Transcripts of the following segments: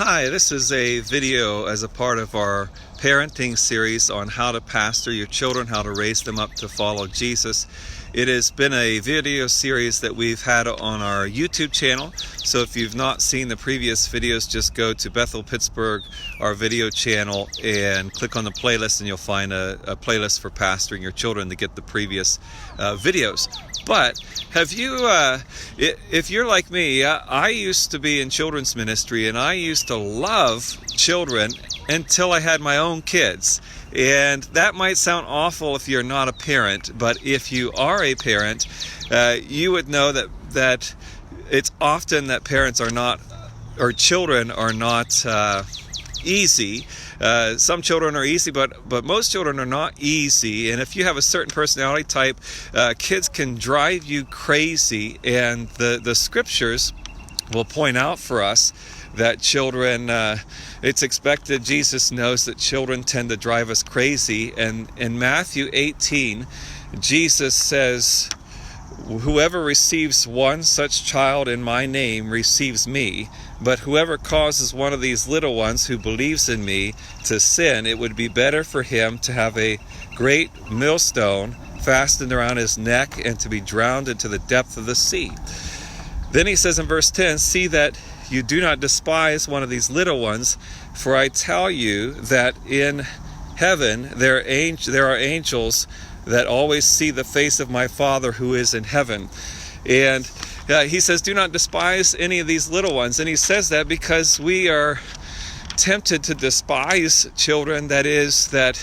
Hi, this is a video as a part of our parenting series on how to pastor your children, how to raise them up to follow Jesus. It has been a video series that we've had on our YouTube channel. So if you've not seen the previous videos, just go to Bethel Pittsburgh, our video channel, and click on the playlist, and you'll find a playlist for pastoring your children to get the previous videos. But have you, if you're like me, I used to be in children's ministry, and I used to love children until I had my own kids. And that might sound awful if you're not a parent, but if you are a parent, you would know that it's often that parents are not, or children are not easy. Some children are easy, but most children are not easy. And if you have a certain personality type, kids can drive you crazy. And the scriptures will point out for us that children, it's expected, Jesus knows that children tend to drive us crazy. And in Matthew 18, Jesus says, "Whoever receives one such child in my name receives me. But whoever causes one of these little ones who believes in me to sin, it would be better for him to have a great millstone fastened around his neck and to be drowned into the depth of the sea." Then he says in verse 10, "See that you do not despise one of these little ones, for I tell you that in heaven there are angels that always see the face of my Father who is in heaven." And he says, do not despise any of these little ones. And he says that because we are tempted to despise children. That is, that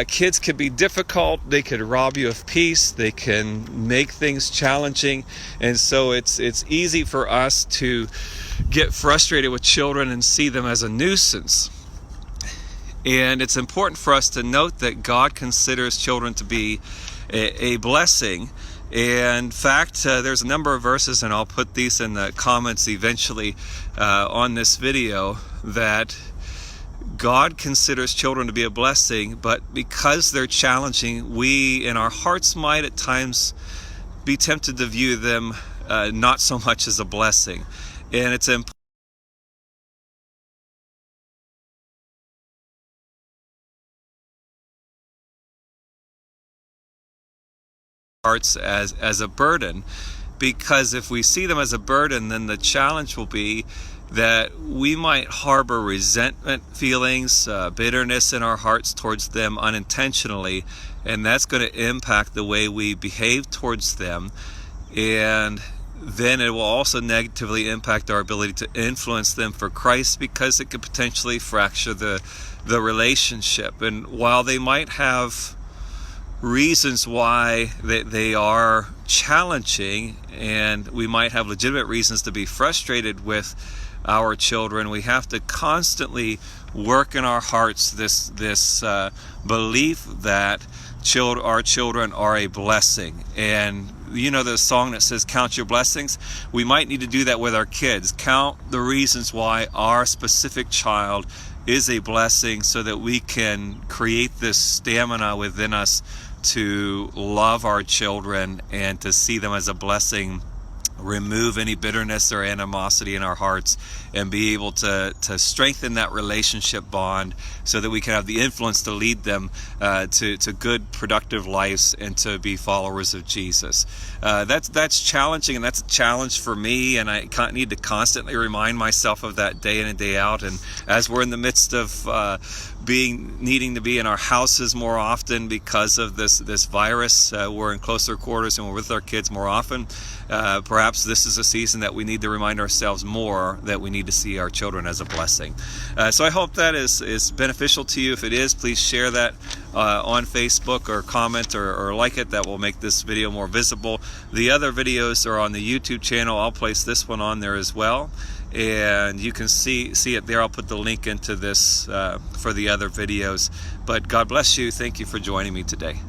kids can be difficult. They could rob you of peace. They can make things challenging. And so it's easy for us to get frustrated with children and see them as a nuisance. And it's important for us to note that God considers children to be a blessing. And in fact, there's a number of verses, and I'll put these in the comments eventually on this video, that God considers children to be a blessing, but because they're challenging, we in our hearts might at times be tempted to view them not so much as a blessing. And it's important hearts as a burden, because if we see them as a burden, then the challenge will be that we might harbor resentment feelings, bitterness in our hearts towards them unintentionally, and that's going to impact the way we behave towards them. And then it will also negatively impact our ability to influence them for Christ, because it could potentially fracture the relationship. And while they might have reasons why they are challenging, and we might have legitimate reasons to be frustrated with our children, we have to constantly work in our hearts this belief that our children are a blessing. And you know the song that says, "Count your blessings"? We might need to do that with our kids. Count the reasons why our specific child is a blessing, so that we can create this stamina within us to love our children and to see them as a blessing, remove any bitterness or animosity in our hearts, and be able to strengthen that relationship bond, so that we can have the influence to lead them to good, productive lives and to be followers of Jesus. That's challenging, and that's a challenge for me, and I need to constantly remind myself of that day in and day out. And as we're in the midst of needing to be in our houses more often because of this virus, we're in closer quarters and we're with our kids more often. Perhaps this is a season that we need to remind ourselves more that we need to see our children as a blessing. So I hope that is beneficial to you. If it is, please share that on Facebook, or comment or like it. That will make this video more visible. The other videos are on the YouTube channel. I'll place this one on there as well, and you can see it there. I'll put the link into this for the other videos. But God bless you. Thank you for joining me today.